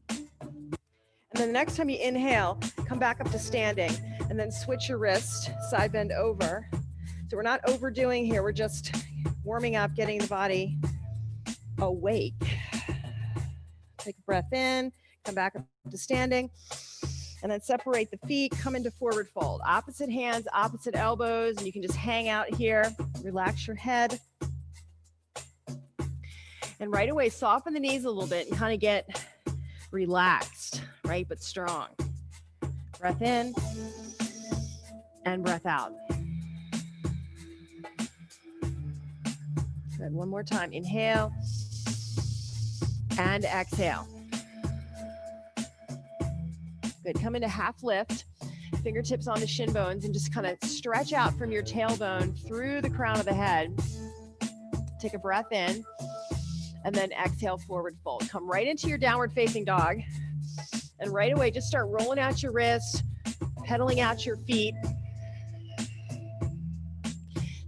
And then the next time you inhale, come back up to standing and then switch your wrist, side bend over. So we're not overdoing here. We're just warming up, getting the body awake. Take a breath in, come back up to standing, and then separate the feet, come into forward fold. Opposite hands, opposite elbows, and you can just hang out here, relax your head. And right away, soften the knees a little bit and kind of get relaxed, right, but strong. Breath in and breath out. Good, one more time. Inhale and exhale. Good, come into half lift, fingertips on the shin bones, and just kind of stretch out from your tailbone through the crown of the head. Take a breath in, and then exhale, forward fold. Come right into your downward facing dog, and right away, just start rolling out your wrists, pedaling out your feet.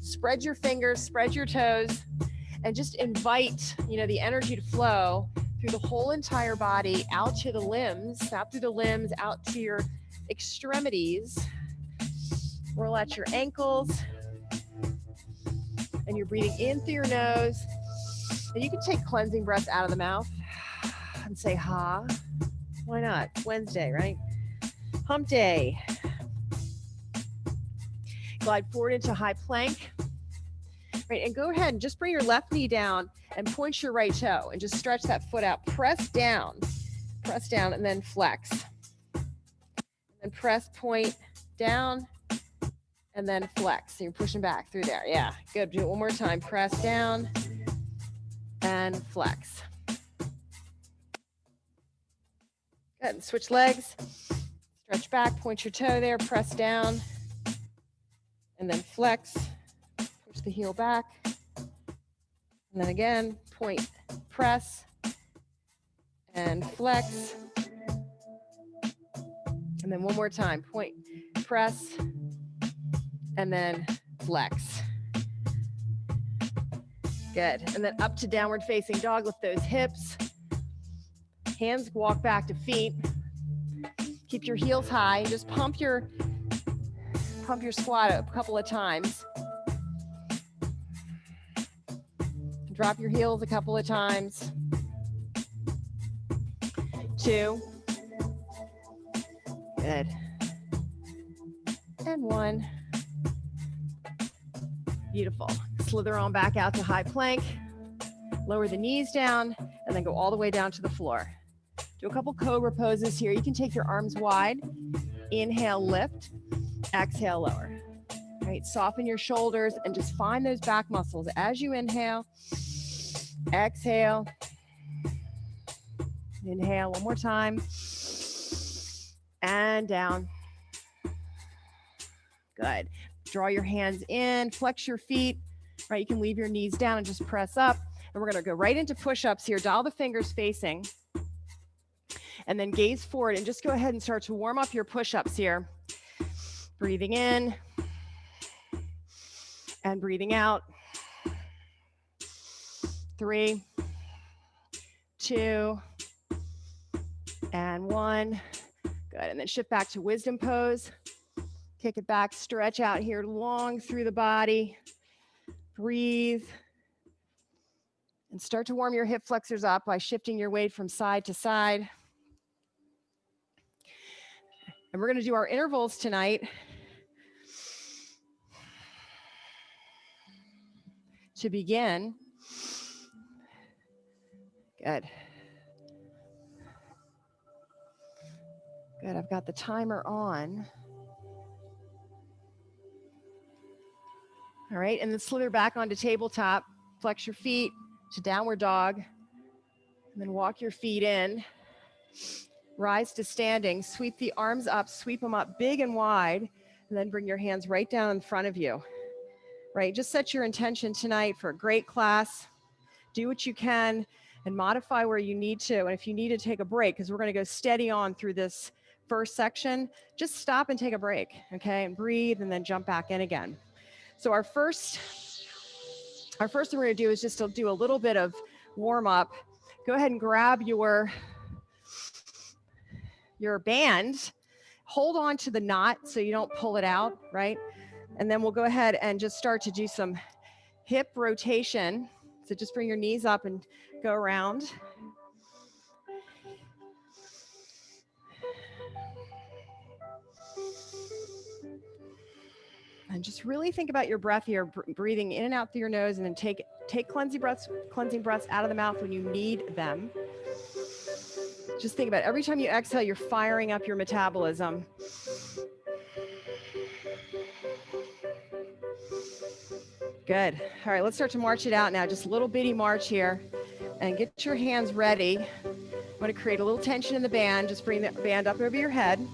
Spread your fingers, spread your toes, and just invite, the energy to flow through the whole entire body, out to the limbs, out through the limbs, out to your extremities. Roll out your ankles, and you're breathing in through your nose. And you can take cleansing breaths out of the mouth and say, ha. Why not? It's Wednesday, right? Hump day. Glide forward into high plank. Right, and go ahead and just bring your left knee down and point your right toe and just stretch that foot out. Press down, and then flex. And press, point, down, and then flex. So you're pushing back through there. Yeah, good. Do it one more time. Press down and flex. Good. And switch legs. Stretch back, point your toe there, press down, and then flex. Push the heel back. And then again, point, press, and flex. And then one more time, point, press, and then flex. Good. And then up to downward facing dog, lift those hips. Hands walk back to feet. Keep your heels high. Just pump your squat a couple of times. Drop your heels a couple of times. 2. Good. And 1. Beautiful. Slither on back out to high plank. Lower the knees down and then go all the way down to the floor. Do a couple cobra poses here. You can take your arms wide. Inhale, lift. Exhale, lower. All right, soften your shoulders and just find those back muscles as you inhale. Exhale. Inhale one more time. And down. Good. Draw your hands in, flex your feet. Right, you can leave your knees down and just press up. And we're going to go right into push-ups here. Dial the fingers facing. And then gaze forward and just go ahead and start to warm up your push-ups here. Breathing in and breathing out. 3, 2, and 1. Good. And then shift back to wisdom pose. Kick it back, stretch out here long through the body. Breathe. And start to warm your hip flexors up by shifting your weight from side to side. And we're going to do our intervals tonight. To begin. Good. Good, I've got the timer on. All right, and then slither back onto tabletop. Flex your feet to downward dog. And then walk your feet in. Rise to standing. Sweep the arms up, sweep them up big and wide. And then bring your hands right down in front of you. Right, just set your intention tonight for a great class. Do what you can and modify where you need to. And if you need to take a break, because we're going to go steady on through this first section, just stop and take a break, okay? And breathe and then jump back in again. So our first thing we're going to do is just to do a little bit of warm up. Go ahead and grab your your band, hold on to the knot so you don't pull it out, right? And then we'll go ahead and just start to do some hip rotation. So just bring your knees up and go around. And just really think about your breath here, breathing in and out through your nose, and then take cleansing breaths out of the mouth when you need them. Just think about it. Every time you exhale, you're firing up your metabolism. Good. All right, let's start to march it out now. Just a little bitty march here. And get your hands ready. I'm going to create a little tension in the band. Just bring the band up over your head.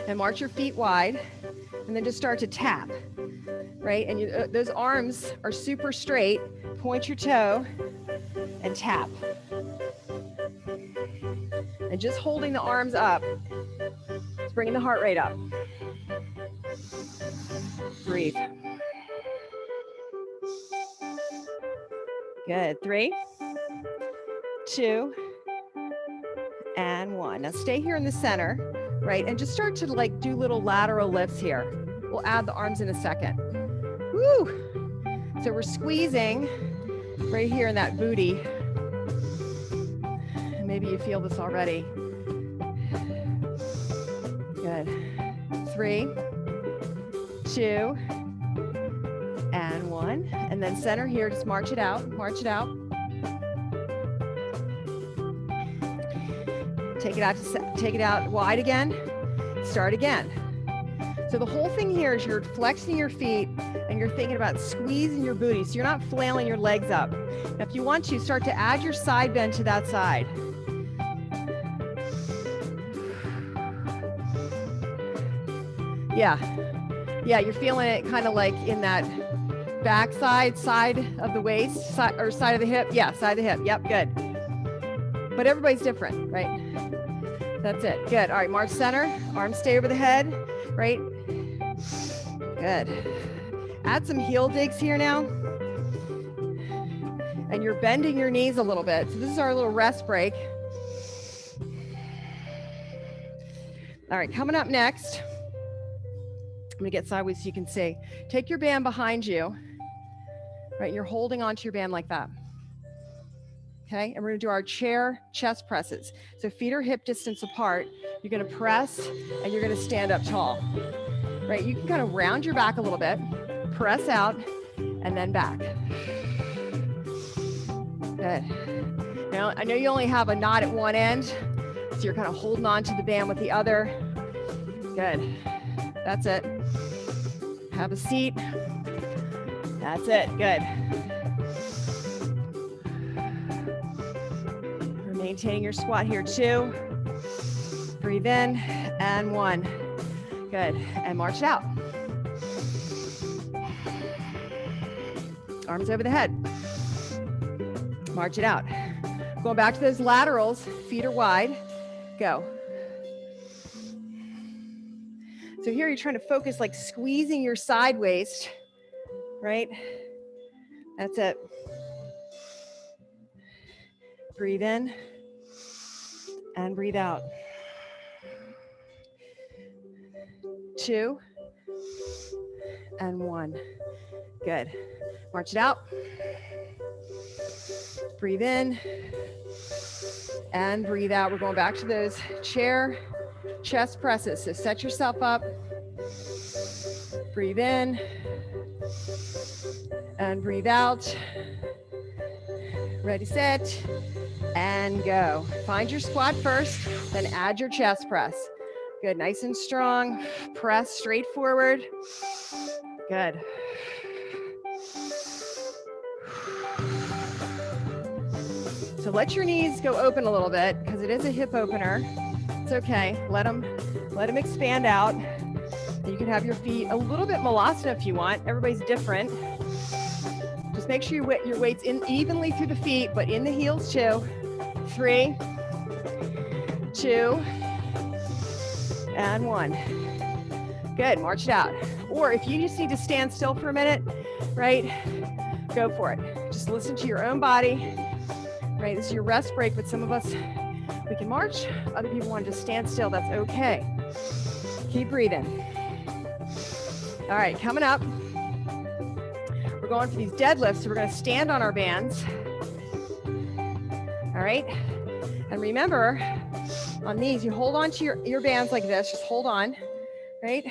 And march your feet wide. And then just start to tap, right? And those arms are super straight. Point your toe and tap. And just holding the arms up. It's bringing the heart rate up. Breathe. Good. 3, 2, and 1. Now stay here in the center, right? And just start to like do little lateral lifts here. We'll add the arms in a second. Woo! So we're squeezing right here in that booty. Maybe you feel this already. Good. 3, 2, and 1. And then center here, just march it out, march it out. Take it out wide again. Start again. So the whole thing here is you're flexing your feet and you're thinking about squeezing your booty. So you're not flailing your legs up. Now, if you want to, start to add your side bend to that side. Yeah, you're feeling it kind of like in that back side of the waist, side of the hip. Yeah, side of the hip. Yep, good. But everybody's different, right? That's it. Good. All right, march center. Arms stay over the head, right? Good. Add some heel digs here now. And you're bending your knees a little bit. So this is our little rest break. All right, coming up next, I'm gonna get sideways so you can see. Take your band behind you, right? You're holding onto your band like that. Okay, and we're gonna do our chair chest presses. So feet are hip distance apart. You're gonna press and you're gonna stand up tall, right? You can kind of round your back a little bit, press out, and then back. Good. Now, I know you only have a knot at one end, so you're kind of holding on to the band with the other. Good. That's it. Have a seat. That's it. Good. We're maintaining your squat here, 2. Breathe in, and 1. Good. And march it out. Arms over the head. March it out. Going back to those laterals, feet are wide. Go. So here you're trying to focus, like squeezing your side waist, right? That's it. Breathe in and breathe out. 2 and 1. Good. March it out. Breathe in and breathe out. We're going back to those chair chest presses. So set yourself up. Breathe in and breathe out. Ready, set, and go. Find your squat first, then add your chest press. Good, nice and strong. Press straight forward. Good. So let your knees go open a little bit because it is a hip opener. It's okay. Let them expand out. You can have your feet a little bit Malasana if you want. Everybody's different. Just make sure your weight's in evenly through the feet, but in the heels too. 3, 2, and 1. Good, march it out. Or if you just need to stand still for a minute, right, go for it. Just listen to your own body, right? This is your rest break, but some of us We can march. Other people want to just stand still. That's okay. Keep breathing. All right, coming up. We're going for these deadlifts. So we're going to stand on our bands. All right. And remember, on these, you hold on to your bands like this. Just hold on, right?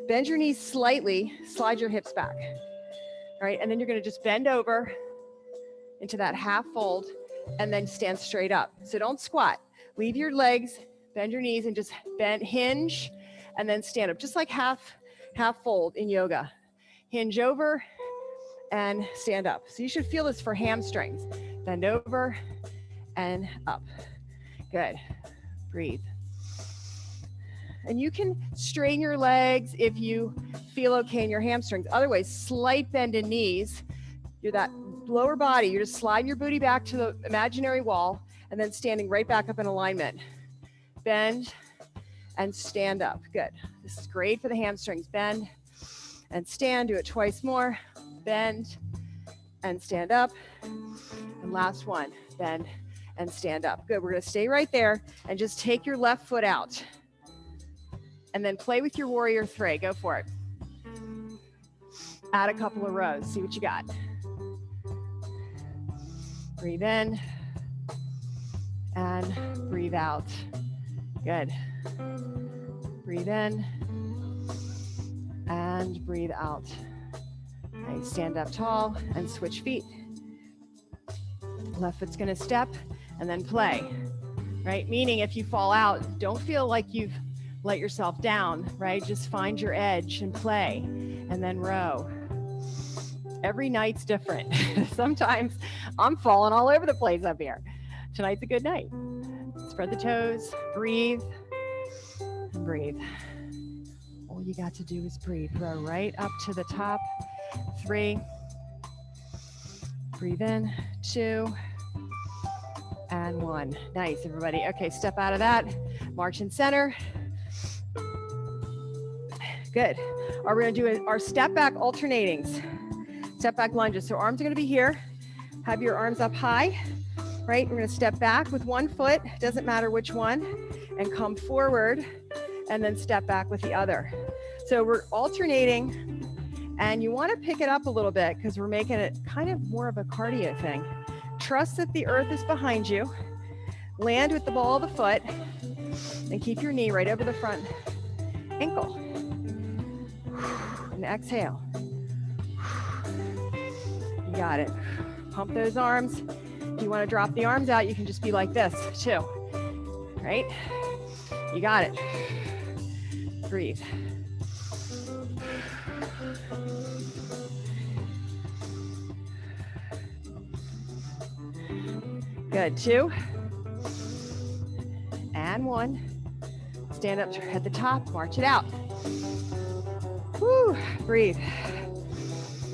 Bend your knees slightly. Slide your hips back. All right. And then you're going to just bend over into that half fold and then stand straight up. So don't squat. Leave your legs, bend your knees, and just bend, hinge, and then stand up. Just like half fold in yoga. Hinge over and stand up. So you should feel this for hamstrings. Bend over and up. Good. Breathe. And you can straighten your legs if you feel okay in your hamstrings. Otherwise, slight bend in knees. You're that lower body. You're just sliding your booty back to the imaginary wall and then standing right back up in alignment. Bend and stand up. Good. This is great for the hamstrings. Bend and stand. Do it twice more. Bend and stand up. And last one. Bend and stand up. Good. We're going to stay right there and just take your left foot out. And then play with your warrior three. Go for it. Add a couple of rows. See what you got. Breathe in and breathe out. Good. Breathe in and breathe out. Nice. Stand up tall and switch feet. Left foot's going to step and then play, right? Meaning if you fall out, don't feel like you've let yourself down, right? Just find your edge and play and then row. Every night's different. Sometimes I'm falling all over the place up here. Tonight's a good night. Spread the toes, breathe, and breathe. All you got to do is breathe. Row right up to the top. 3. Breathe in. 2. And 1. Nice, everybody. Okay, step out of that. March in center. Good. We're going to do our step back alternatings. Step back lunges. So arms are going to be here. Have your arms up high, right? We're going to step back with one foot, doesn't matter which one, and come forward and then step back with the other. So we're alternating, and you want to pick it up a little bit because we're making it kind of more of a cardio thing. Trust that the earth is behind you. Land with the ball of the foot and keep your knee right over the front ankle. And exhale. You got it. Pump those arms. If you want to drop the arms out, you can just be like this too. Right? You got it. Breathe. Good. 2. And 1. Stand up at the top, march it out. Woo, breathe.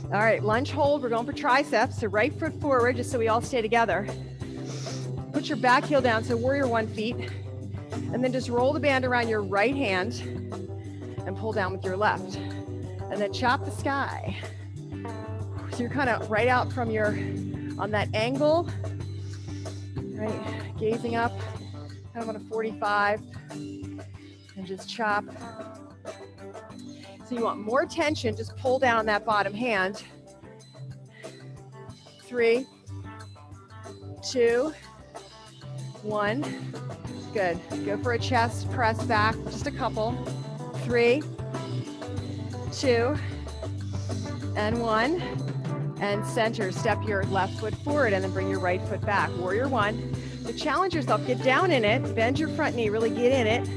All right, lunge hold. We're going for triceps. So right foot forward, just so we all stay together. Put your back heel down, so warrior 1 feet. And then just roll the band around your right hand and pull down with your left. And then chop the sky. So you're kind of right out from on that angle, right? Gazing up, kind of on a 45. And just chop. So you want more tension, just pull down that bottom hand. 3, 2, 1. Good. Go for a chest press back, just a couple. 3, 2, and 1. And center, step your left foot forward and then bring your right foot back. Warrior 1. So challenge yourself, get down in it, bend your front knee, really get in it.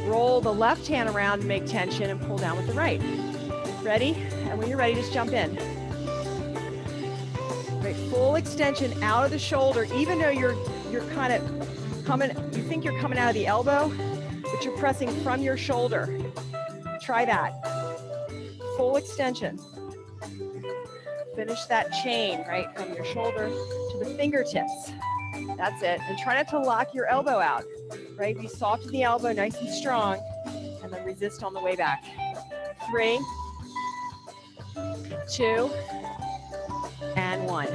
Roll the left hand around and make tension and pull down with the right. Ready? And when you're ready, just jump in. Right, full extension out of the shoulder, even though you're kind of coming, you think you're coming out of the elbow, but you're pressing from your shoulder. Try that. Full extension. Finish that chain, right, from your shoulder to the fingertips. That's it. And try not to lock your elbow out. Right? Be soft in the elbow, nice and strong, and then resist on the way back. 3, 2, and 1.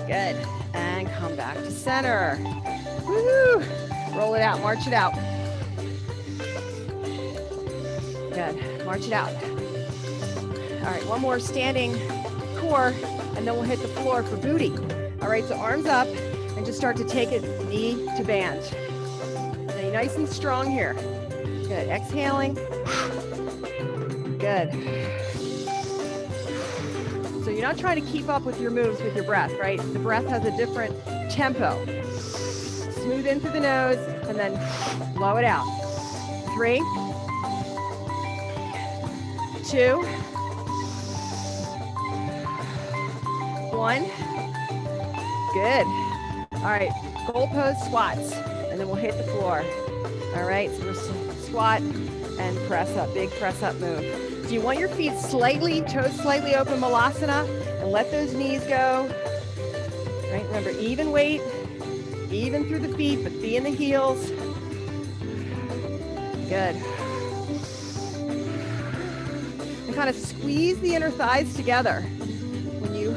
Good. And come back to center. Woo! Roll it out, march it out. Good, march it out. All right, one more standing core, and then we'll hit the floor for booty. All right, so arms up, and just start to take it knee to band. Stay nice and strong here. Good, exhaling. Good. So you're not trying to keep up with your moves with your breath, right? The breath has a different tempo. Smooth in through the nose, and then blow it out. 3, 2, 1. Good. All right, goal pose squats, and then we'll hit the floor. All right, so we're squat and press up, big press up move. So you want your feet slightly, toes slightly open, Malasana, and let those knees go. Right, remember, even weight, even through the feet, but be in the heels. Good. And kind of squeeze the inner thighs together. When you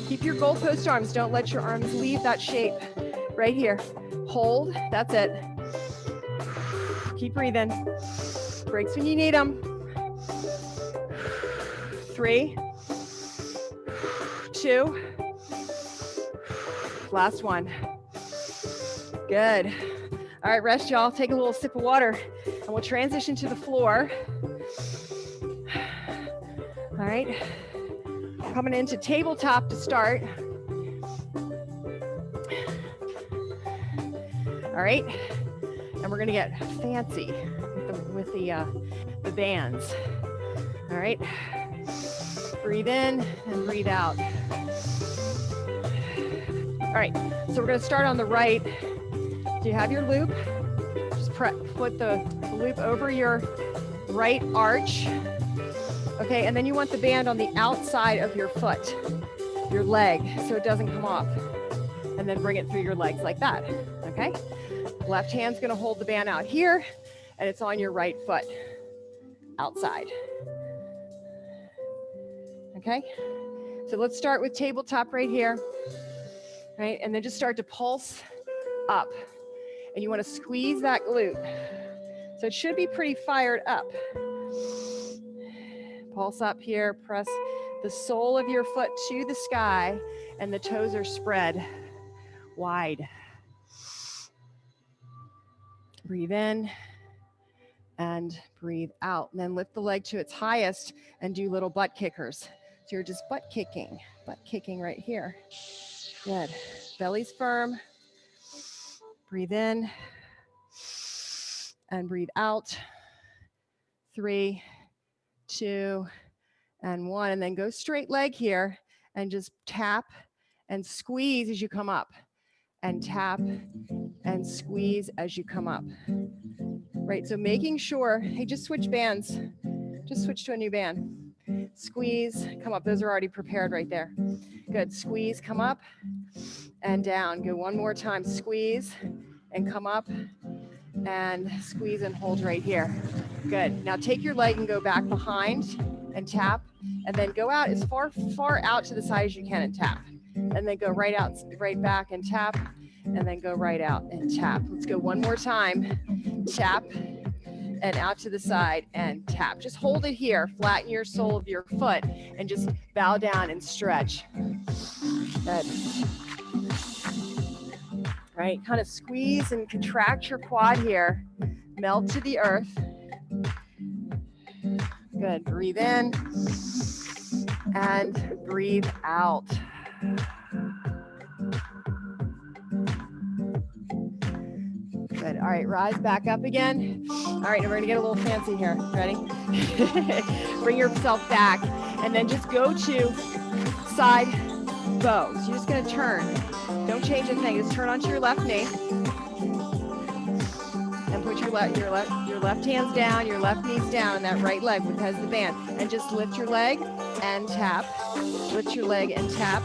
keep your goalpost arms, don't let your arms leave that shape. Right here. Hold, that's it. Keep breathing. Breaks when you need them. 3, 2, last one. Good. All right, rest, y'all. Take a little sip of water, and we'll transition to the floor. All right. Coming into tabletop to start. All right. And we're gonna get fancy with the bands. All right. Breathe in and breathe out. All right, so we're gonna start on the right. Do you have your loop? Just put the loop over your right arch. Okay, and then you want the band on the outside of your foot, your leg, so it doesn't come off. And then bring it through your legs like that, okay? Left hand's gonna hold the band out here, and it's on your right foot, outside. Okay, so let's start with tabletop right here, right? And then just start to pulse up. And you wanna squeeze that glute. So it should be pretty fired up. Pulse up here, press the sole of your foot to the sky, and the toes are spread wide. Breathe in and breathe out. And then lift the leg to its highest and do little butt kickers. So you're just butt kicking right here. Good. Belly's firm. Breathe in and breathe out. 3, 2, and 1. And then go straight leg here and just tap and squeeze as you come up. And tap and squeeze as you come up. Right, so making sure, hey, just switch bands. Just switch to a new band. Squeeze, come up. Those are already prepared right there. Good, squeeze, come up and down. Go one more time, squeeze and come up and squeeze and hold right here. Good, now take your leg and go back behind and tap, and then go out as far out to the side as you can and tap. And then go right out, right back and tap, and then go right out and tap. Let's go one more time. Tap and out to the side and tap. Just hold it here, flatten your sole of your foot, and just bow down and stretch. Good. Right, kind of squeeze and contract your quad here. Melt to the earth. Good, breathe in and breathe out. Good. All right, rise back up again. All right, now we're gonna get a little fancy here. Ready? Bring yourself back, and then just go to side bow. So you're just gonna turn. Don't change a thing. Just turn onto your left knee, and put your left hands down, your left knees down, and that right leg which has the band, and just lift your leg and tap. Lift your leg and tap.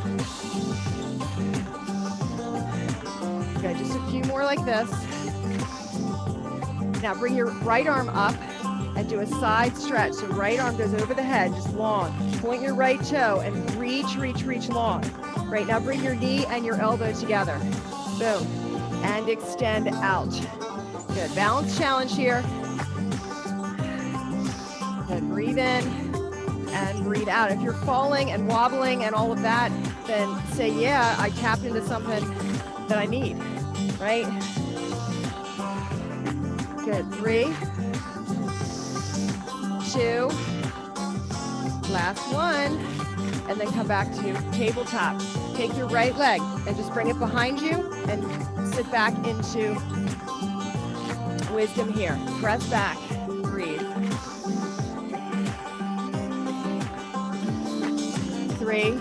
Good. Just a few more like this. Now bring your right arm up and do a side stretch. So right arm goes over the head, just long. Point your right toe and reach long. Great, now bring your knee and your elbow together. Boom, and extend out. Good, balance challenge here. Good, breathe in and breathe out. If you're falling and wobbling and all of that, then say, yeah, I tapped into something that I need, right? Good, 3, 2, last one, and then come back to tabletop. Take your right leg and just bring it behind you and sit back into wisdom here. Press back, breathe. 3,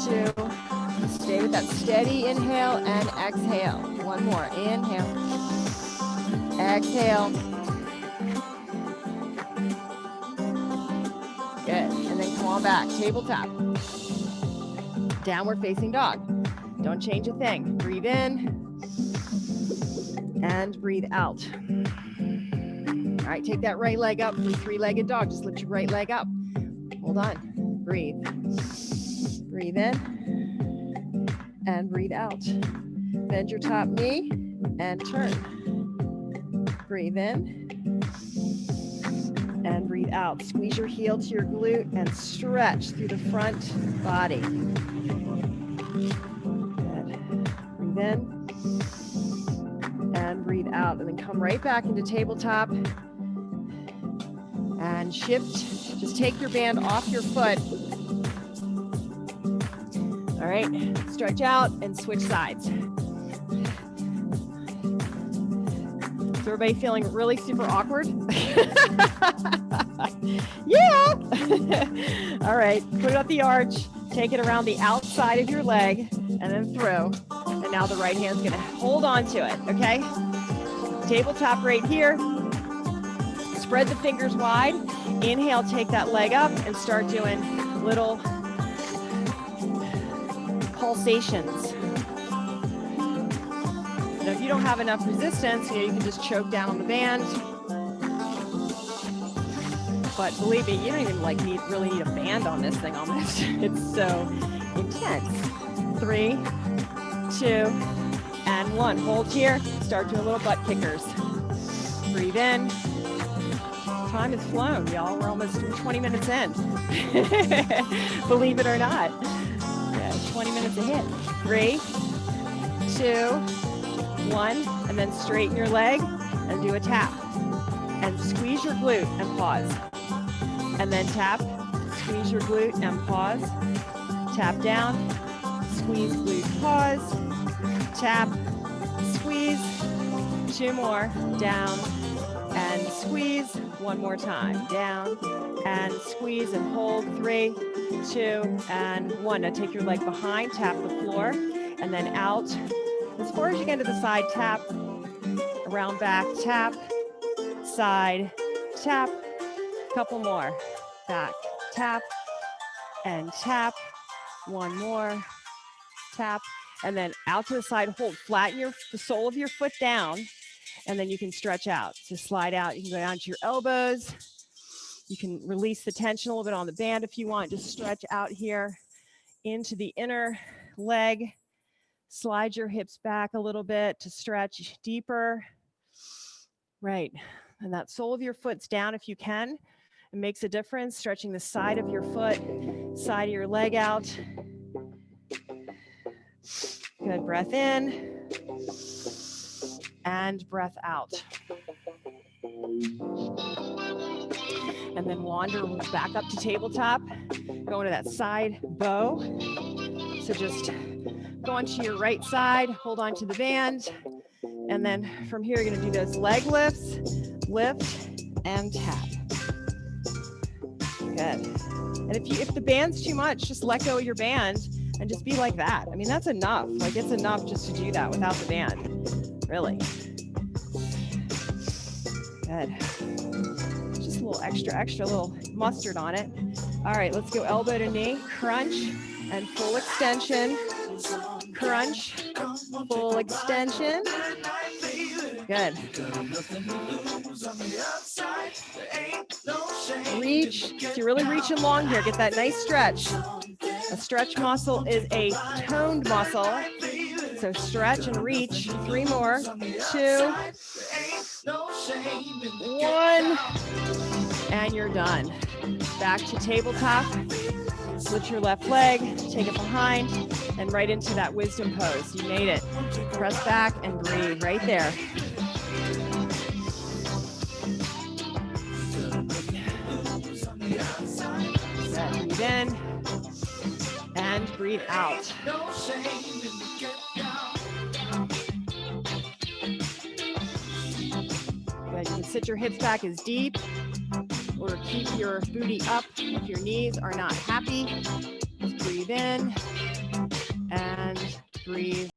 2, stay with that steady inhale and exhale. One more, inhale, exhale. Good, and then come on back, tabletop. Downward facing dog. Don't change a thing. Breathe in and breathe out. All right, take that right leg up for three-legged dog. Just lift your right leg up. Hold on, breathe. Breathe in and breathe out. Bend your top knee and turn. Breathe in and breathe out. Squeeze your heel to your glute and stretch through the front body. Good. Breathe in and breathe out. And then come right back into tabletop and shift. Just take your band off your foot. All right, stretch out and switch sides. Is everybody feeling really super awkward? Yeah. All right, put it up the arch, take it around the outside of your leg, and then through. And now the right hand's gonna hold on to it, okay? Tabletop right here. Spread the fingers wide. Inhale, take that leg up and start doing little pulsations. Now, if you don't have enough resistance, you can just choke down on the band. But believe me, you don't even really need a band on this thing almost. It's so intense. 3, 2, and 1. Hold here. Start doing little butt kickers. Breathe in. Time has flown, y'all. We're almost 20 minutes in. Believe it or not. Yeah, 20 minutes a hit. 3, 2, 1, and then straighten your leg and do a tap. And squeeze your glute and pause. And then tap, squeeze your glute and pause. Tap down, squeeze glute, pause. Tap, squeeze. 2 more, down and squeeze. 1 more time, down and squeeze and hold. 3, 2, and 1. Now take your leg behind, tap the floor, and then out. As far as you get to the side, tap, around back, tap, side, tap, couple more, back, tap, and tap, 1 more, tap, and then out to the side, hold, flatten the sole of your foot down, and then you can stretch out. So slide out, you can go down to your elbows, you can release the tension a little bit on the band if you want, just stretch out here into the inner leg. Slide your hips back a little bit to stretch deeper. Right, and that sole of your foot's down if you can. It makes a difference, stretching the side of your foot, side of your leg out. Good, breath in and breath out. And then wander back up to tabletop, go into that side bow. So just go onto your right side, hold on to the band, and then from here, you're gonna do those leg lifts, lift and tap. Good. And if the band's too much, just let go of your band and just be like that. I mean, that's enough. Like, it's enough just to do that without the band, really. Good. Just a little extra little mustard on it. All right, let's go elbow to knee, crunch and full extension. Crunch, full extension. Good. Reach. So you're really reaching long here. Get that nice stretch. A stretch muscle is a toned muscle. So stretch and reach. 3 more. 2, 1. And you're done. Back to tabletop. Lift your left leg, take it behind, and right into that wisdom pose. You made it. Press back and breathe right there. Breathe in and breathe out. Good. You can sit your hips back as deep or keep your booty up if your knees are not happy. Just breathe in and breathe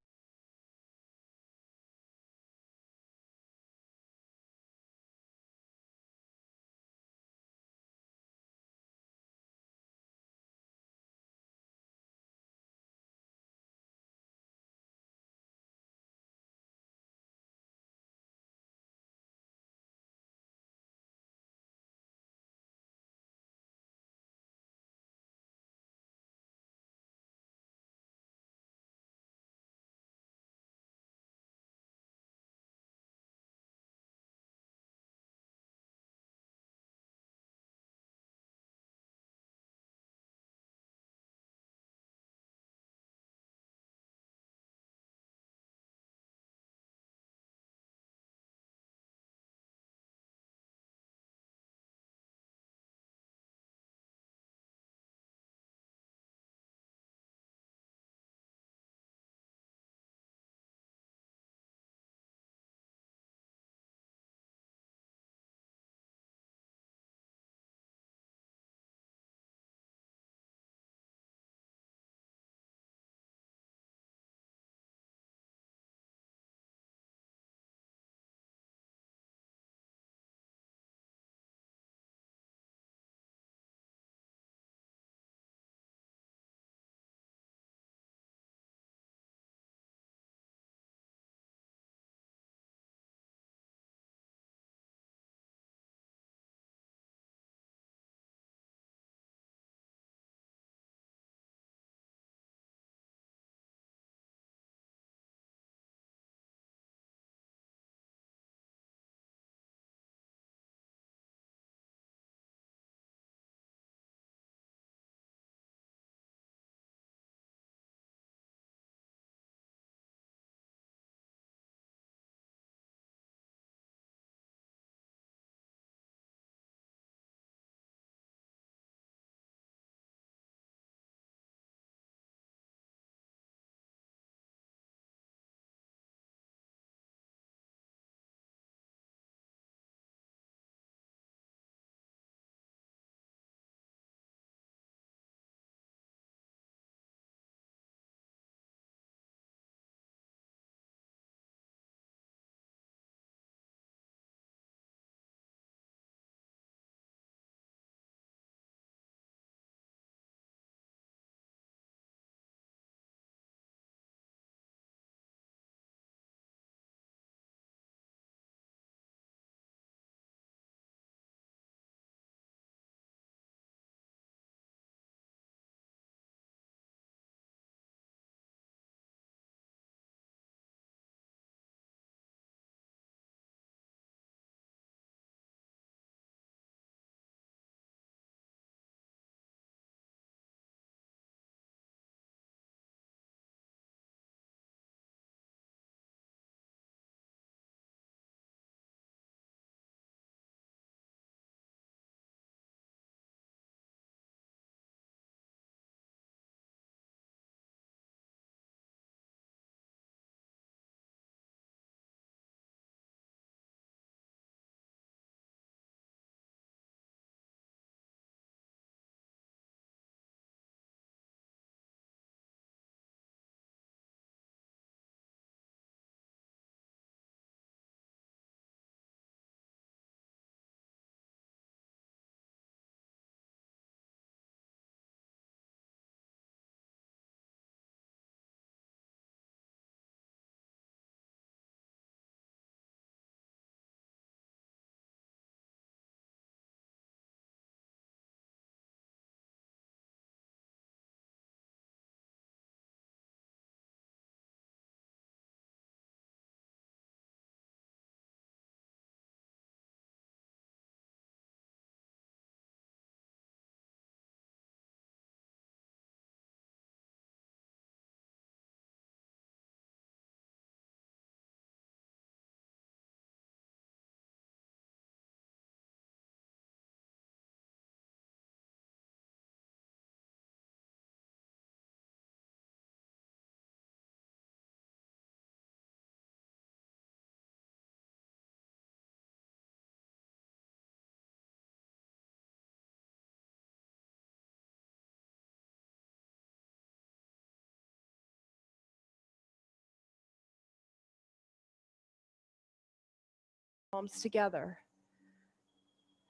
palms together.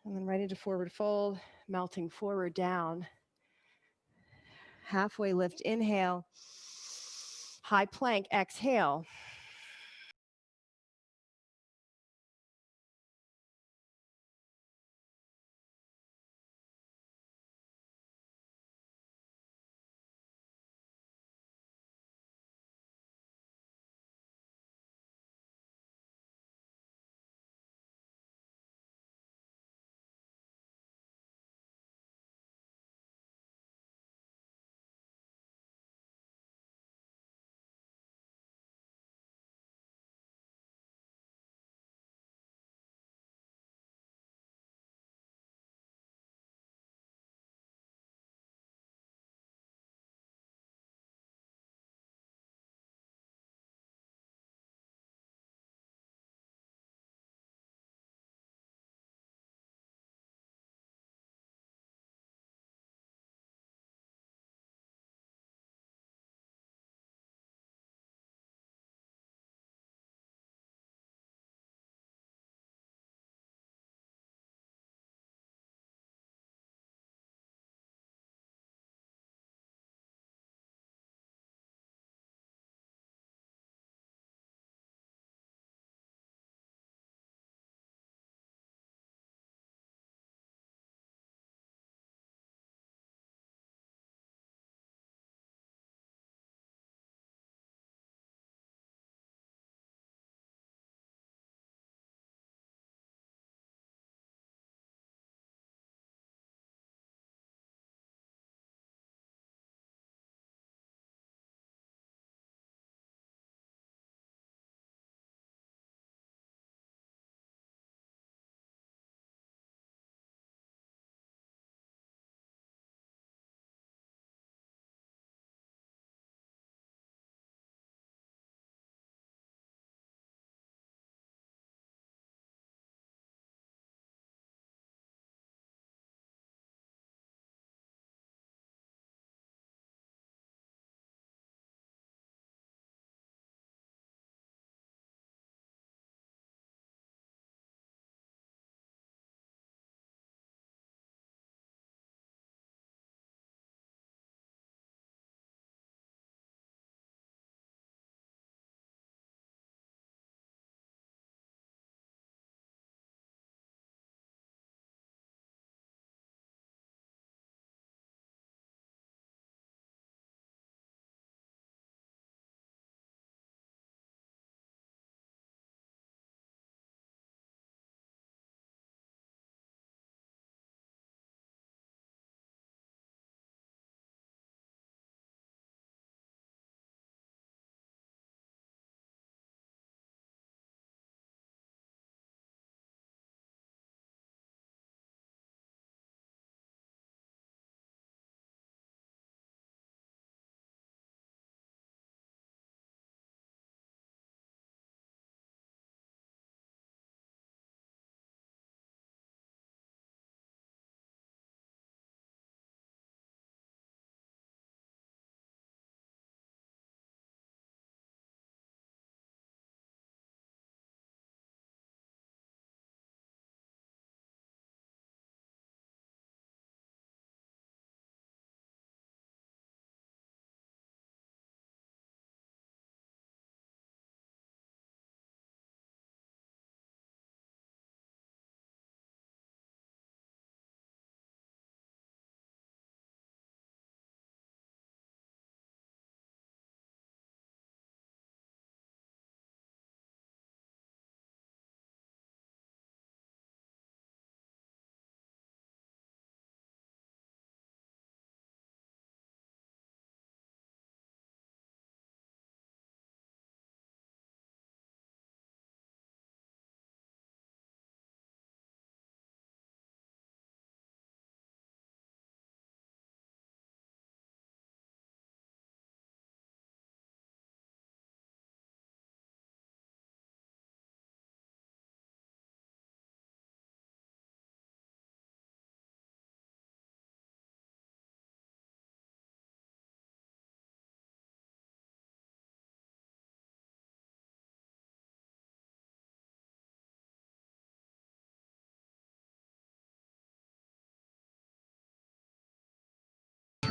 And then right into forward fold, melting forward down. Halfway lift, inhale. High plank, exhale.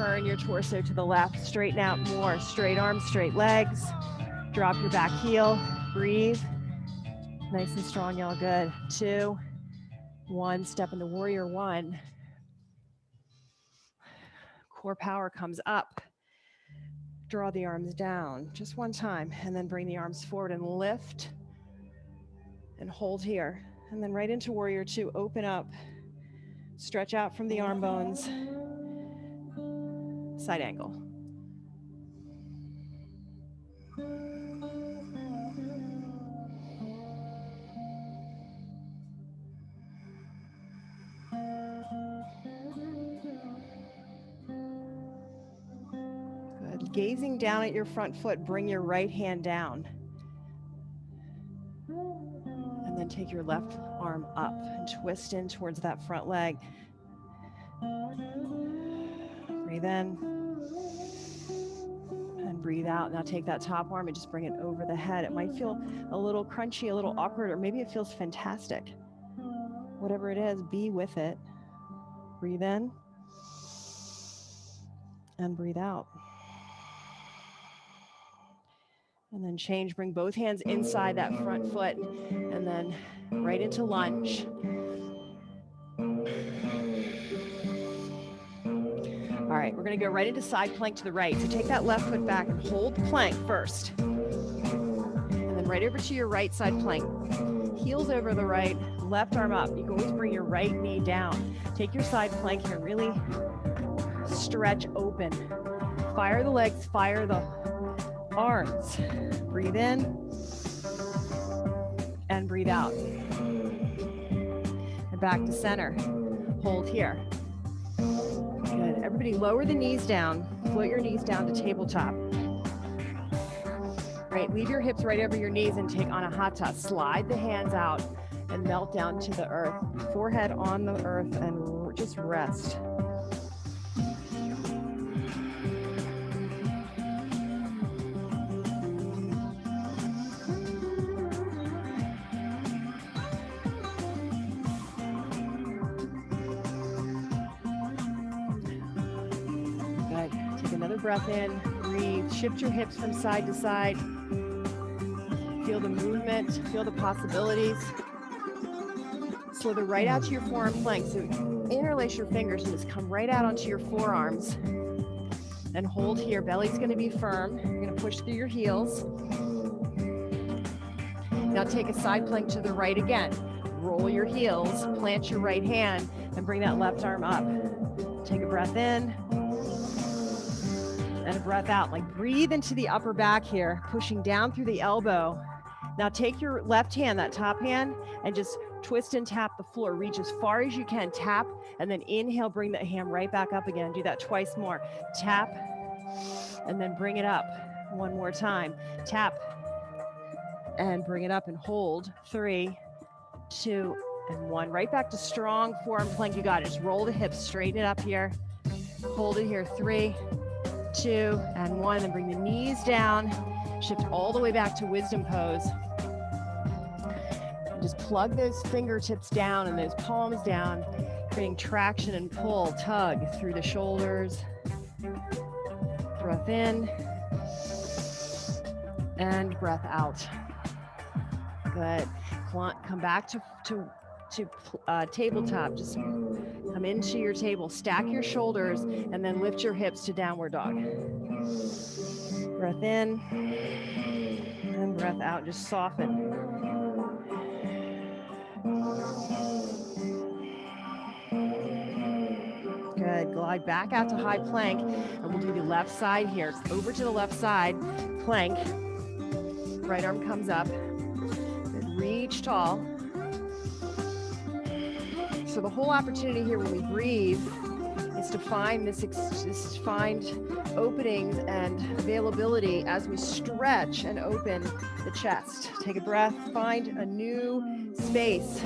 turn your torso to the left, straighten out more, straight arms, straight legs, drop your back heel, breathe, nice and strong, y'all, good. 2, 1, step into warrior 1. Core power comes up, draw the arms down, just one time, and then bring the arms forward and lift, and hold here, and then right into warrior 2, open up, stretch out from the arm bones, side angle. Good. Gazing down at your front foot, bring your right hand down. And then take your left arm up and twist in towards that front leg. Breathe in. And breathe out. Now take that top arm and just bring it over the head. It might feel a little crunchy, a little awkward, or maybe it feels fantastic. Whatever it is, be with it. Breathe in. And breathe out. And then change, bring both hands inside that front foot, and then right into lunge. All right, we're gonna go right into side plank to the right. So take that left foot back and hold the plank first. And then right over to your right side plank. Heels over the right, left arm up. You can always bring your right knee down. Take your side plank here, really stretch open. Fire the legs, fire the arms. Breathe in and breathe out. And back to center. Hold here. Good. Everybody lower the knees down. Float your knees down to tabletop. Right, leave your hips right over your knees and take Anahata. Slide the hands out and melt down to the earth. Forehead on the earth and just rest. Breath in, breathe, shift your hips from side to side. Feel the movement, feel the possibilities. Slither right out to your forearm plank. So interlace your fingers and just come right out onto your forearms. And hold here, belly's gonna be firm. You're gonna push through your heels. Now take a side plank to the right again. Roll your heels, plant your right hand, and bring that left arm up. Take a breath in. And a breath out, like breathe into the upper back here, pushing down through the elbow. Now take your left hand, that top hand, and just twist and tap the floor. Reach as far as you can, tap, and then inhale, bring that hand right back up again. Do that twice more. Tap, and then bring it up. One more time. Tap, and bring it up and hold. 3, 2, and 1. Right back to strong forearm plank. You got it. Just roll the hips, straighten it up here. Hold it here. 3, 2, and 1, and bring the knees down, shift all the way back to wisdom pose. And just plug those fingertips down and those palms down, creating traction and pull, tug through the shoulders. Breath in, and breath out. Good. Come back to tabletop. Just come into your table, stack your shoulders, and then lift your hips to downward dog. Breath in and breath out. Just soften. Good. Glide back out to high plank, and we'll do the left side here. Over to the left side, plank. Right arm comes up. Then reach tall. So the whole opportunity here when we breathe is to find find openings and availability as we stretch and open the chest. Take a breath, find a new space.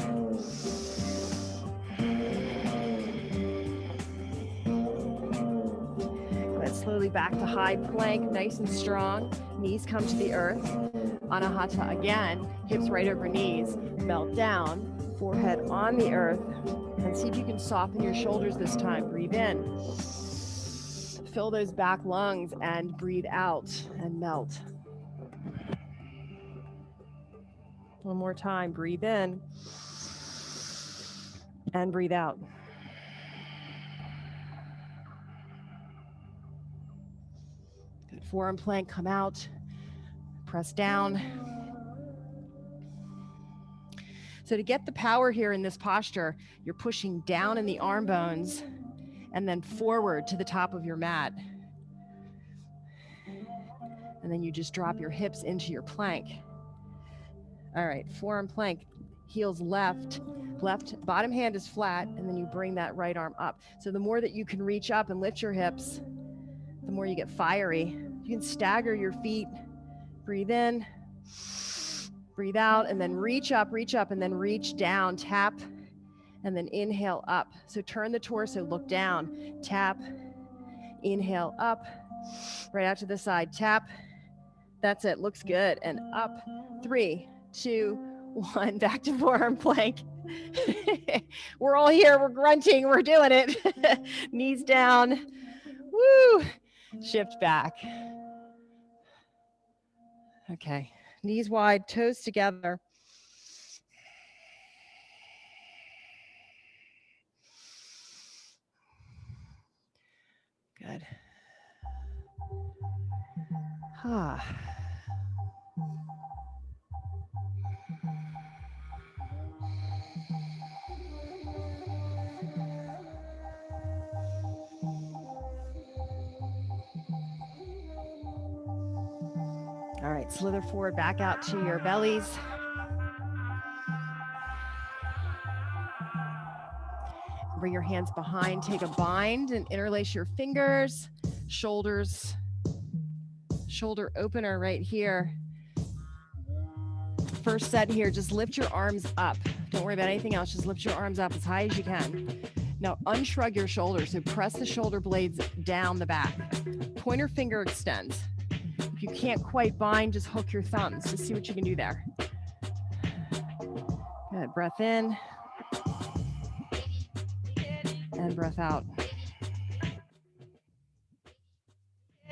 Good, slowly back to high plank, nice and strong. Knees come to the earth. Anahata again, hips right over knees, melt down. Forehead on the earth, and see if you can soften your shoulders this time. Breathe in. fill those back lungs and breathe out and melt. One more time, breathe in and breathe out. Good. Forearm plank, come out, press down. So to get the power here in this posture, you're pushing down in the arm bones and then forward to the top of your mat. And then you just drop your hips into your plank. All right, forearm plank, heels left, bottom hand is flat, and then you bring that right arm up. So the more that you can reach up and lift your hips, the more you get fiery. You can stagger your feet, breathe in, breathe out, and then reach up, and then reach down, tap, and then inhale up. So turn the torso, look down, tap, inhale up, right out to the side, tap. That's it, looks good. And up, 3, 2, 1, back to forearm plank. We're all here, we're grunting, we're doing it. Knees down, woo, shift back. Okay, knees wide, toes together. Good. Ah. All right, slither forward, back out to your bellies. Bring your hands behind, take a bind and interlace your fingers, shoulders, shoulder opener right here. First set here, just lift your arms up. Don't worry about anything else, just lift your arms up as high as you can. Now unshrug your shoulders, so press the shoulder blades down the back. Pointer finger extends. If you can't quite bind, just hook your thumbs. Just see what you can do there. Good, breath in. And breath out.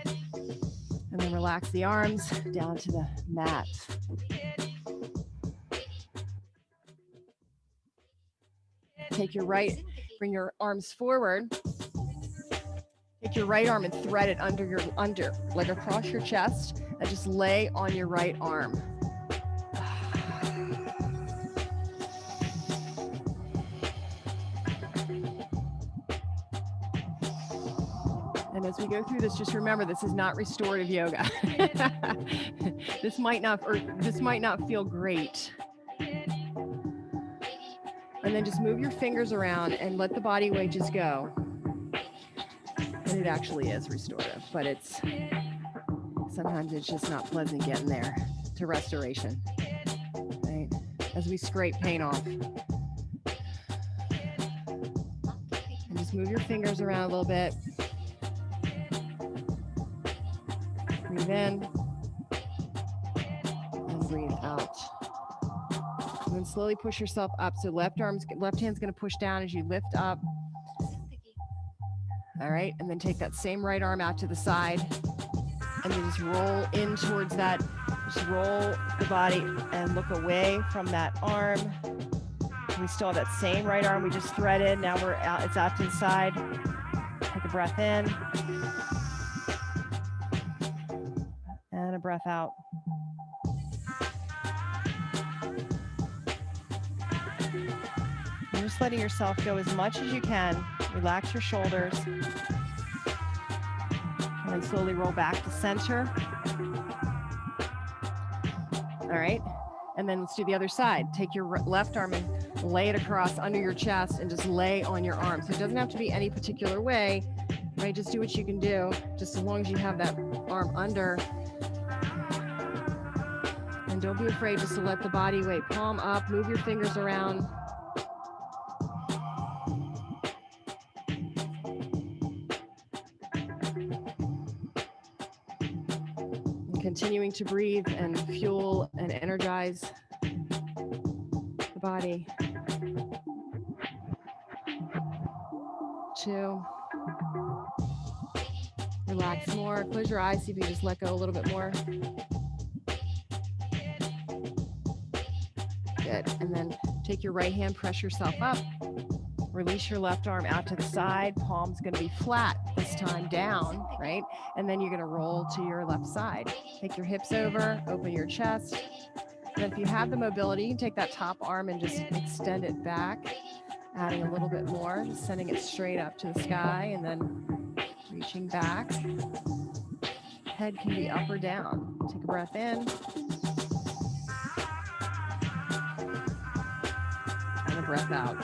And then relax the arms down to the mat. Take your right, bring your arms forward. Take your right arm and thread it under, like across your chest, and just lay on your right arm. And as we go through this, just remember, this is not restorative yoga. This might not feel great. And then just move your fingers around and let the body weight just go. And it actually is restorative, but sometimes it's just not pleasant getting there to restoration, right? As we scrape pain off. And just move your fingers around a little bit. Breathe in and breathe out. And then slowly push yourself up. So left hand's going to push down as you lift up. All right, and then take that same right arm out to the side and then just roll in towards that. Just roll the body and look away from that arm. We still have that same right arm we just threaded. Now it's out to the side. Take a breath in. And a breath out. You're just letting yourself go as much as you can. Relax your shoulders. And then slowly roll back to center. All right. And then let's do the other side. Take your left arm and lay it across under your chest and just lay on your arm. So it doesn't have to be any particular way, right? Just do what you can do, just as long as you have that arm under. And don't be afraid just to let the body weight, palm up, move your fingers around. And continuing to breathe and fuel and energize the body. 2, Relax more. Close your eyes. See if you can just let go a little bit more. Good. And then take your right hand, press yourself up. Release your left arm out to the side. Palm's going to be flat this time, down, right? And then you're going to roll to your left side. Take your hips over, open your chest. And if you have the mobility, you can take that top arm and just extend it back, adding a little bit more, just sending it straight up to the sky, and then reaching back. Head can be up or down. Take a breath in. And a breath out.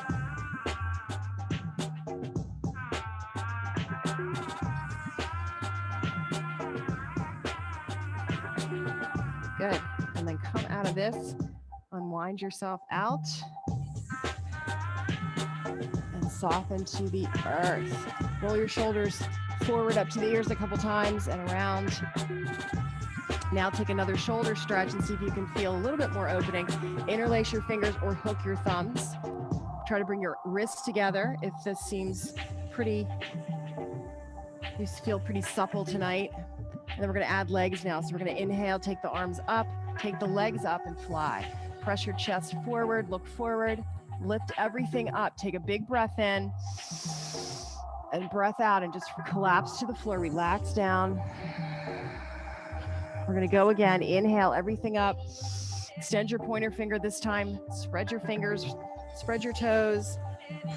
Good. And then come out of this, unwind yourself out, and soften to the earth. Roll your shoulders forward up to the ears a couple times and around. Now take another shoulder stretch and see if you can feel a little bit more opening. Interlace your fingers or hook your thumbs. Try to bring your wrists together if this seems pretty, you feel pretty supple tonight. And then we're going to add legs now. So we're going to inhale, take the arms up, take the legs up and fly. Press your chest forward, look forward, lift everything up. Take a big breath in and breath out and just collapse to the floor. Relax down. We're going to go again. Inhale, everything up. Extend your pointer finger this time. Spread your fingers, spread your toes.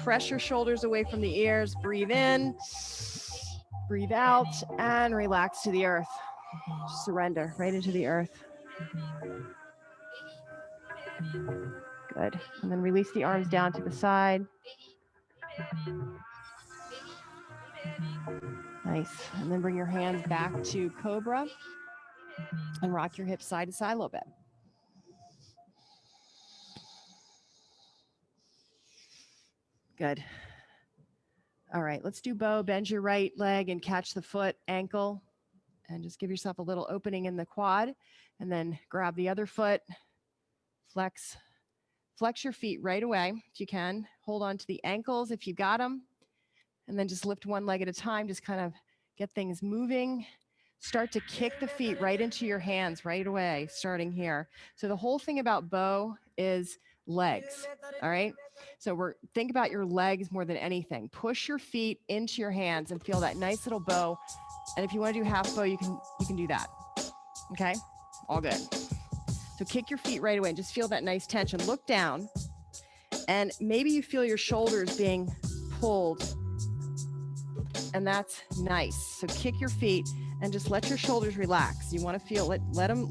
Press your shoulders away from the ears. Breathe in. Breathe out and relax to the earth. Surrender right into the earth. Good. And then release the arms down to the side. Nice. And then bring your hands back to Cobra and rock your hips side to side a little bit. Good. All right, let's do bow. Bend your right leg and catch the foot, ankle, and just give yourself a little opening in the quad, and then grab the other foot, flex your feet right away if you can. Hold on to the ankles if you got them, and then just lift one leg at a time. Just kind of get things moving. Start to kick the feet right into your hands right away, starting here. So the whole thing about bow is legs, all right? So think about your legs more than anything. Push your feet into your hands and feel that nice little bow. And if you want to do half bow, you can do that. Okay? All good. So kick your feet right away and just feel that nice tension. Look down, and maybe you feel your shoulders being pulled, and that's nice. So kick your feet and just let your shoulders relax. You want to feel it. Let them.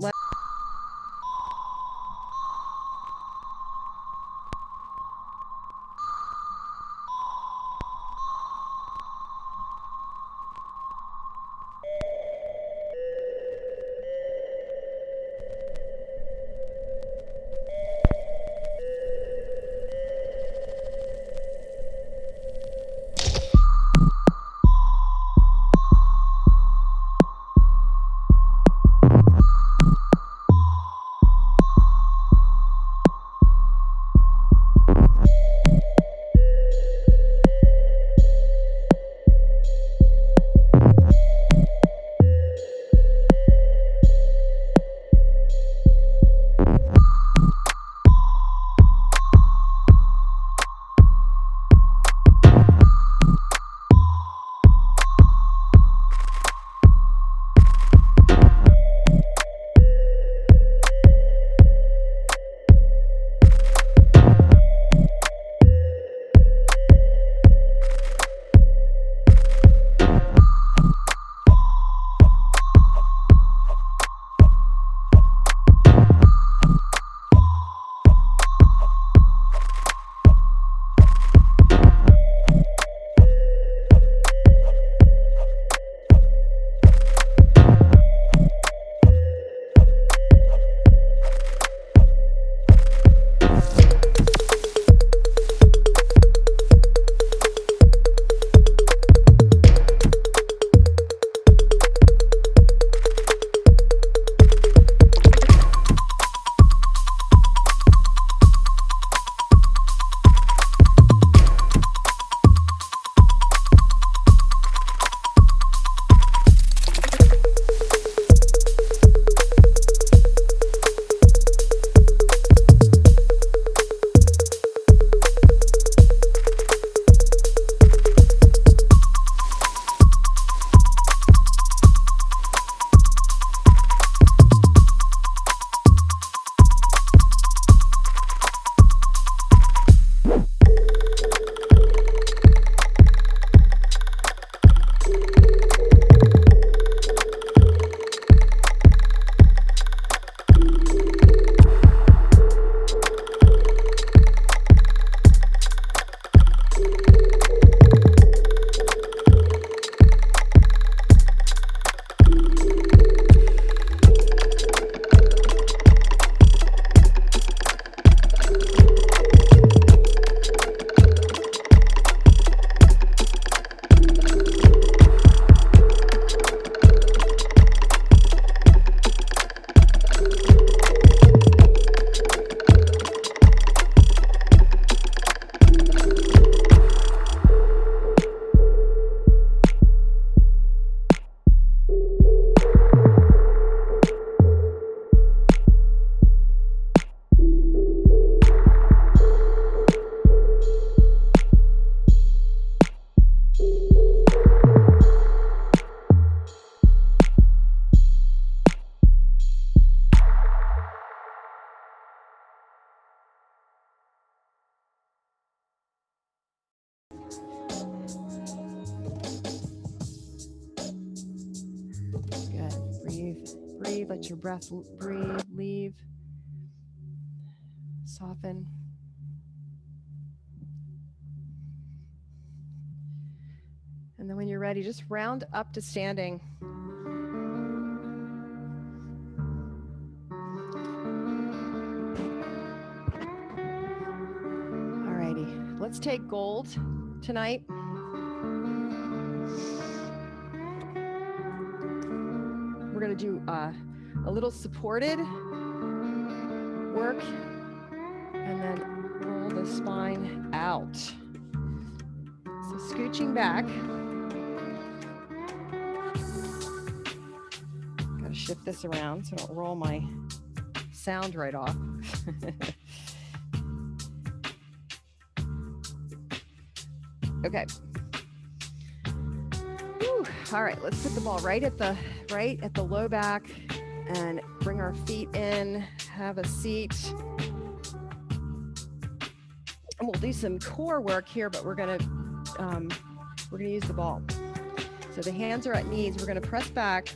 breathe. Let your breath breathe, leave, soften. And then when you're ready, just round up to standing. Alrighty, let's take gold tonight. We're gonna do a little supported work and then roll the spine out. So scooching back. Gotta shift this around so I don't roll my sound right off. Okay. Whew. All right, let's put the ball right at the low back and bring our feet in, have a seat. And we'll do some core work here, but we're gonna use the ball. So the hands are at knees. We're gonna press back,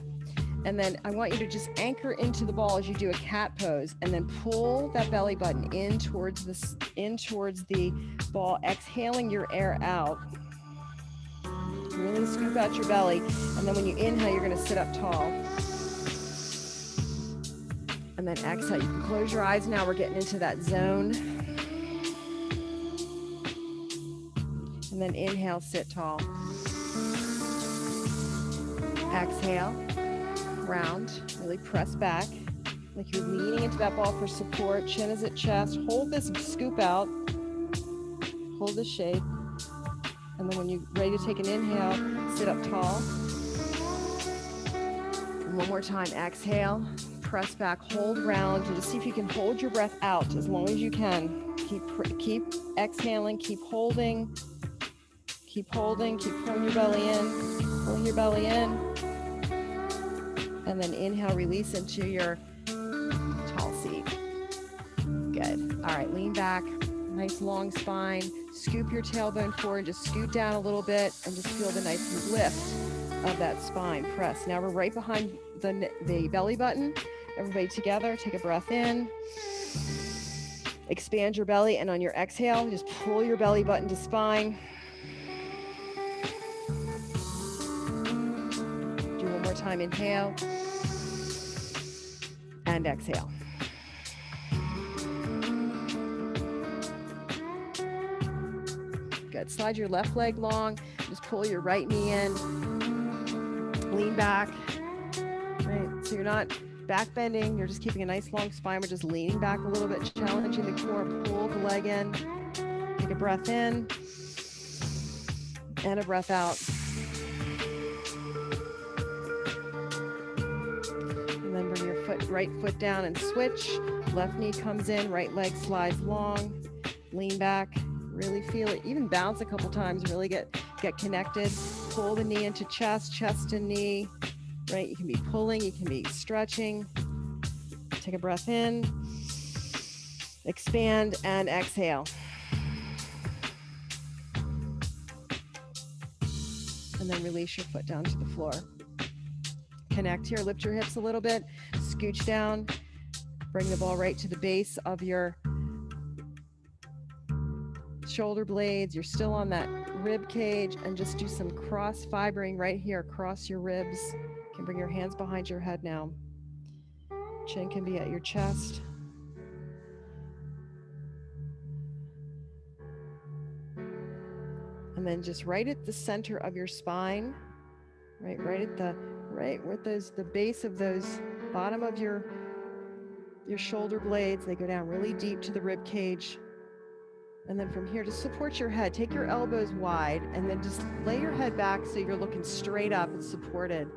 and then I want you to just anchor into the ball as you do a cat pose, and then pull that belly button in towards the ball, exhaling your air out. Really scoop out your belly, and then when you inhale, you're gonna sit up tall. And then exhale. You can close your eyes now. We're getting into that zone. And then inhale, sit tall. Exhale, round, really press back. Like you're leaning into that ball for support. Chin is at chest. Hold this scoop out. Hold the shape. And then when you're ready to take an inhale, sit up tall. And one more time, exhale, press back, hold round, and just see if you can hold your breath out as long as you can. Keep exhaling, keep holding, keep pulling your belly in, and then inhale, release into your tall seat. Good. All right, lean back, nice long spine. Scoop your tailbone forward, just scoot down a little bit, and just feel the nice lift of that spine. Press. Now we're right behind the belly button. Everybody together, take a breath in. Expand your belly, and on your exhale, just pull your belly button to spine. Do one more time, inhale, and exhale. Good. Slide your left leg long. Just pull your right knee in. Lean back. Right. So you're not back bending. You're just keeping a nice long spine. We're just leaning back a little bit, challenging the core. Pull the leg in. Take a breath in. And a breath out. And then bring your right foot down and switch. Left knee comes in. Right leg slides long. Lean back. Really feel it. Even bounce a couple times. Really get connected. Pull the knee into chest to knee. Right? You can be pulling. You can be stretching. Take a breath in. Expand and exhale. And then release your foot down to the floor. Connect here. Lift your hips a little bit. Scooch down. Bring the ball right to the base of your shoulder blades. You're still on that rib cage, and just do some cross fibering right here across your ribs. You can bring your hands behind your head now. Chin can be at your chest. And then just right at the center of your spine, right where the base of those bottom of your shoulder blades, they go down really deep to the rib cage. And then from here, just support your head. Take your elbows wide, and then just lay your head back so you're looking straight up and supported.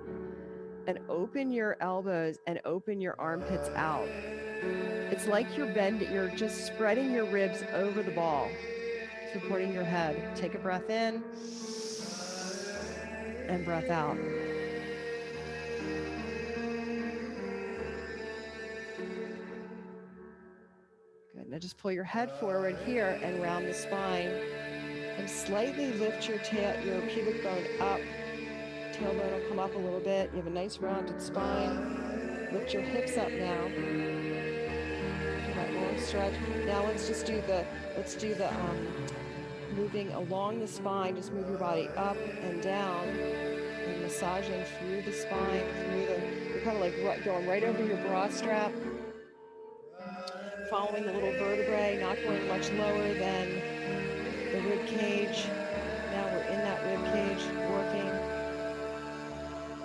And open your elbows and open your armpits out. It's like you're just spreading your ribs over the ball, supporting your head. Take a breath in and breath out. Good. Now just pull your head forward here and round the spine, and slightly lift your pubic bone up. Tailbone will come up a little bit. You have a nice rounded spine. Lift your hips up now. Do that long stretch. Now let's just do the, moving along the spine. Just move your body up and down and massaging through the spine, you're kind of like going right over your bra strap, following the little vertebrae, not going much lower than the rib cage. Now we're in that rib cage working.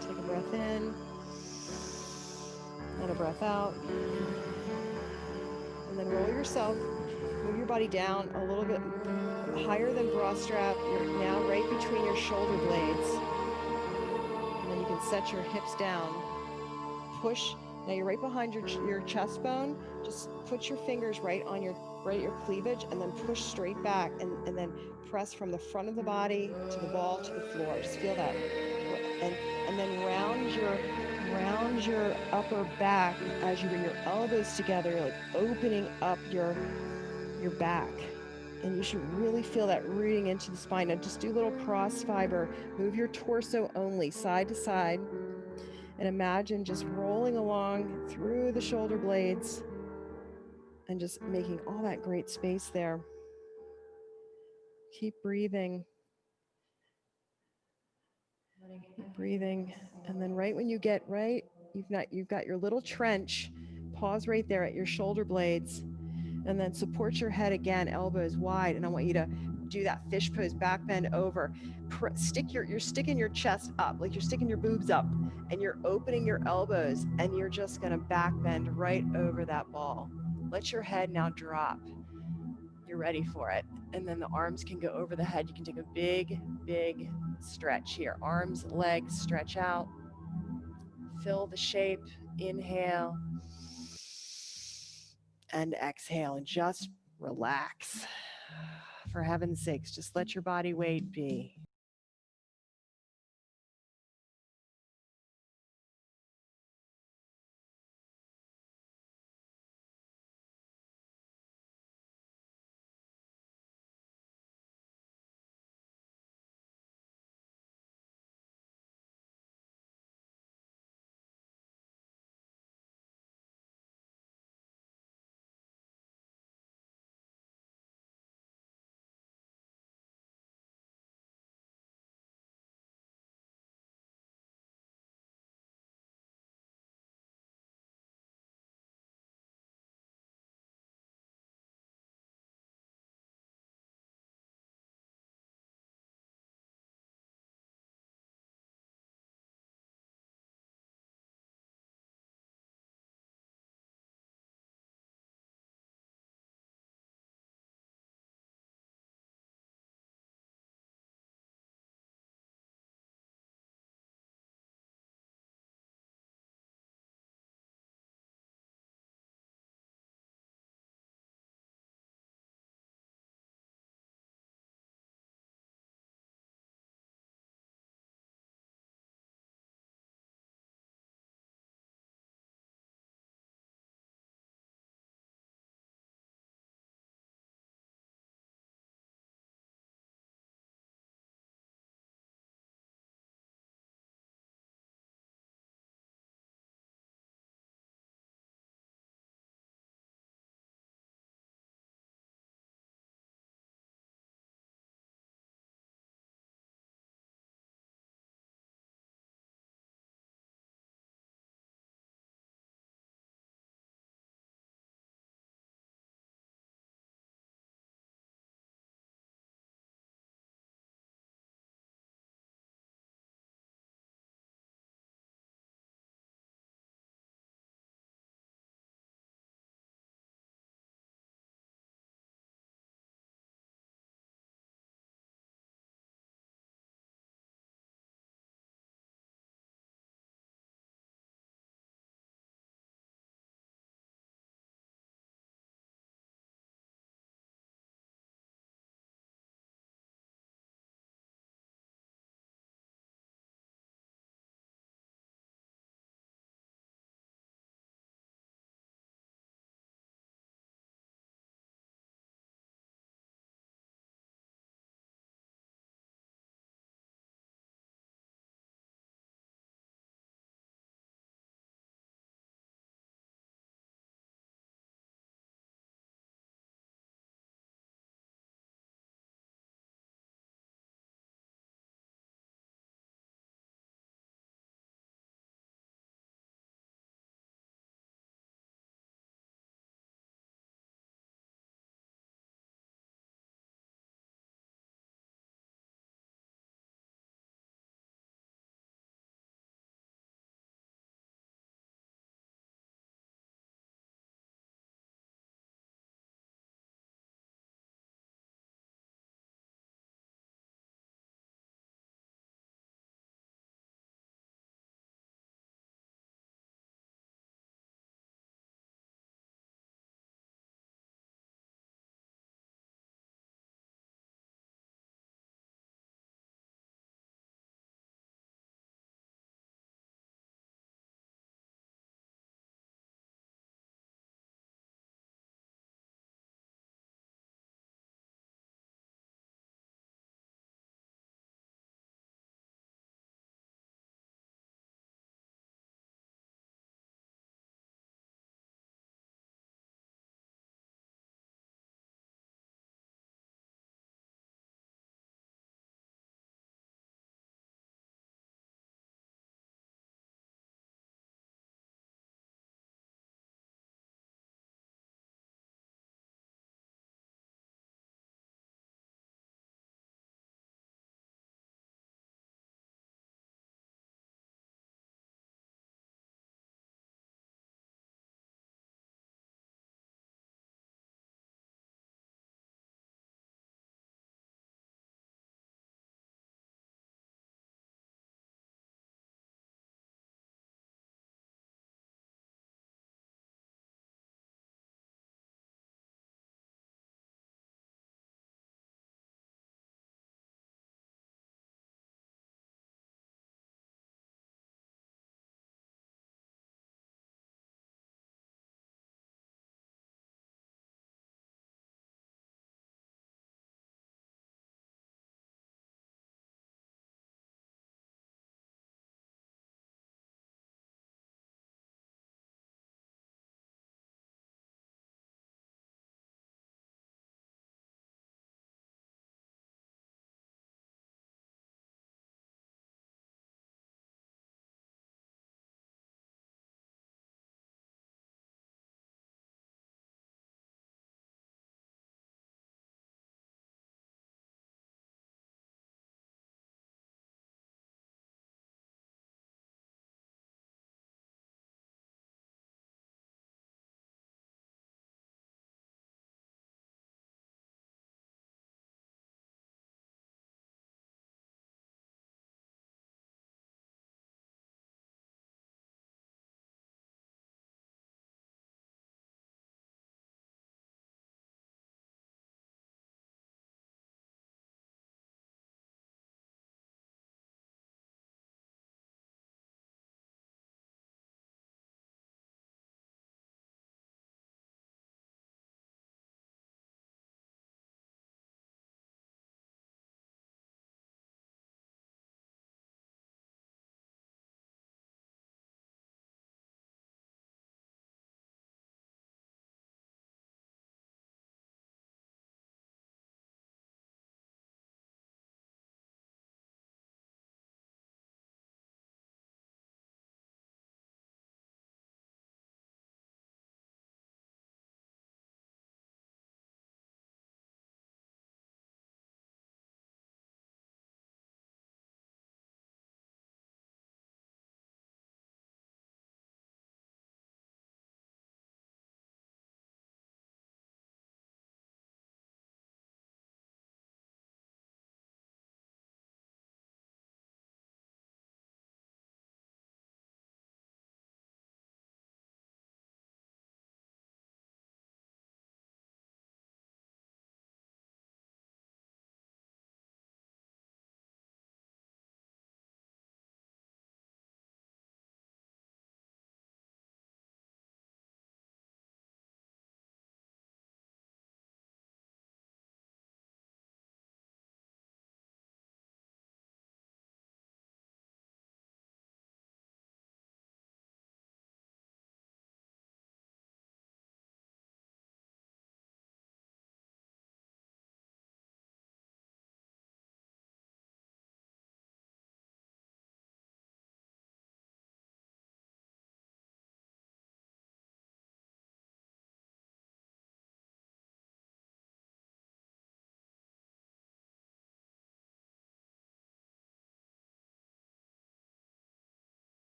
Take a breath in and a breath out. And then roll yourself, move your body down a little bit higher than bra strap. You're now right between your shoulder blades. And then you can set your hips down. Push. Now you're right behind your chest bone. Just put your fingers right at your cleavage and then push straight back and then press from the front of the body to the ball to the floor. Just feel that. And then round your upper back as you bring your elbows together, like opening up your back. And you should really feel that rooting into the spine. Now just do little cross fiber. Move your torso only, side to side. And imagine just rolling along through the shoulder blades and just making all that great space there. Keep breathing. Keep breathing. And then right when you get right, you've got your little trench. Pause right there at your shoulder blades. And then support your head again, elbows wide. And I want you to do that fish pose, back bend over. You're sticking your chest up, like you're sticking your boobs up, and you're opening your elbows, and you're just gonna back bend right over that ball. Let your head now drop. You're ready for it. And then the arms can go over the head. You can take a big, big stretch here. Arms, legs, stretch out. Fill the shape. Inhale. And exhale, and just relax. For heaven's sakes, just let your body weight be.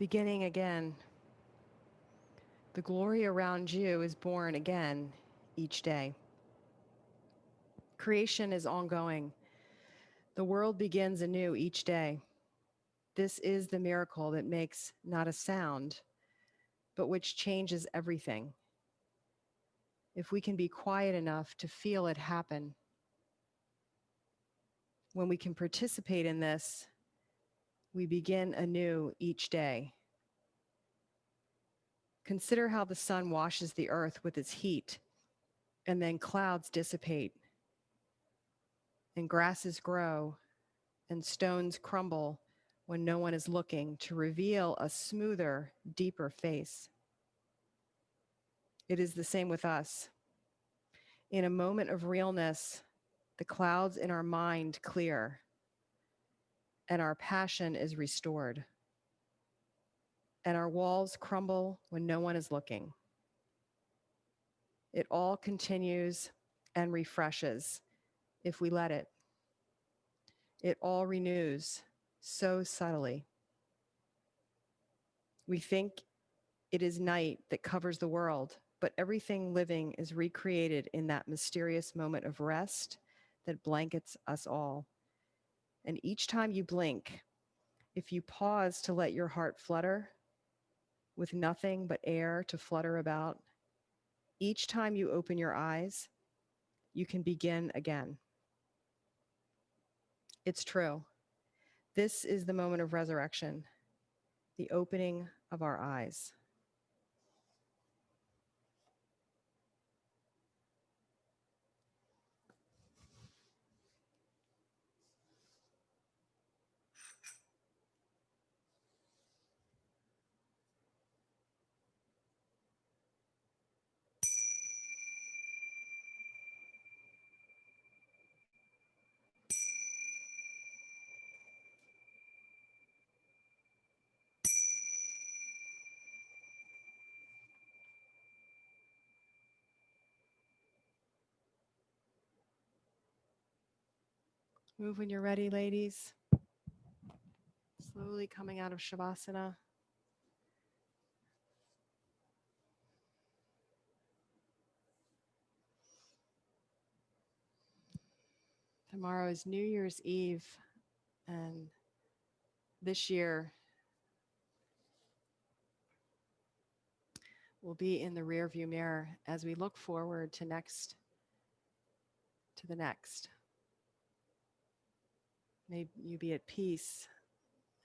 Beginning again. The glory around you is born again each day. Creation is ongoing. The world begins anew each day. This is the miracle that makes not a sound, but which changes everything. If we can be quiet enough to feel it happen, when we can participate in this, we begin anew each day. Consider how the sun washes the earth with its heat, and then clouds dissipate, and grasses grow, and stones crumble when no one is looking to reveal a smoother, deeper face. It is the same with us. In a moment of realness, the clouds in our mind clear, and our passion is restored, and our walls crumble when no one is looking. It all continues and refreshes if we let it. It all renews so subtly. We think it is night that covers the world, but everything living is recreated in that mysterious moment of rest that blankets us all. And each time you blink, if you pause to let your heart flutter with nothing but air to flutter about, each time you open your eyes, you can begin again. It's true. This is the moment of resurrection, the opening of our eyes. Move when you're ready, ladies. Slowly coming out of Shavasana. Tomorrow is New Year's Eve, and this year will be in the rearview mirror as we look forward to the next. May you be at peace,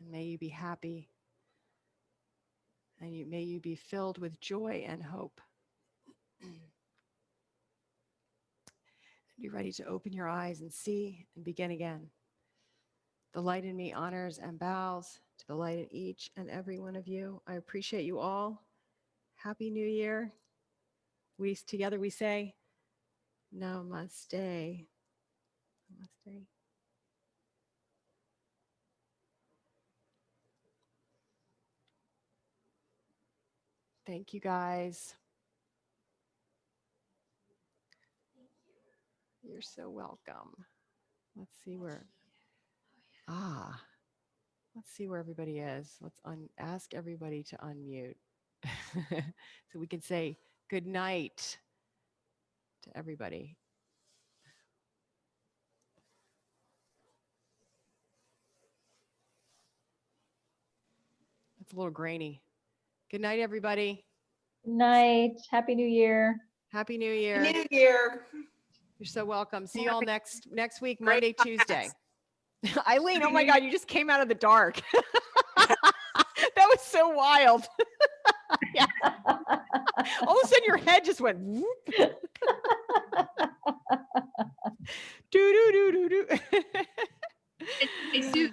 and may you be happy, and may you be filled with joy and hope. Be ready to open your eyes and see and begin again. The light in me honors and bows to the light in each and every one of you. I appreciate you all. Happy New Year. Together we say, Namaste. Namaste. Thank you, guys. You're so welcome. Let's see where everybody is. Let's ask everybody to unmute so we can say good night to everybody. It's a little grainy. Good night, everybody. Good night. Happy New Year. Happy New Year. New Year. You're so welcome. See you all next week, Monday, Tuesday. Eileen, oh my God, you just came out of the dark. That was so wild. Yeah. All of a sudden your head just went whoop. Do. Hey, Sue,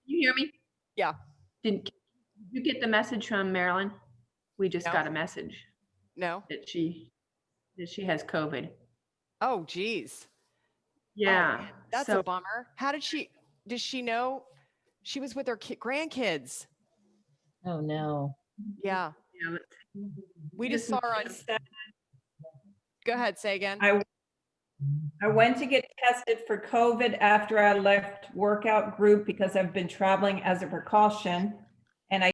you hear me? Yeah. Did you get the message from Marilyn? We just got a message. No. That she has COVID. Oh, geez. Yeah. Oh, that's a bummer. Does she know she was with her grandkids? Oh, no. Yeah. We just saw her on. Go ahead, say again. I went to get tested for COVID after I left workout group because I've been traveling as a precaution.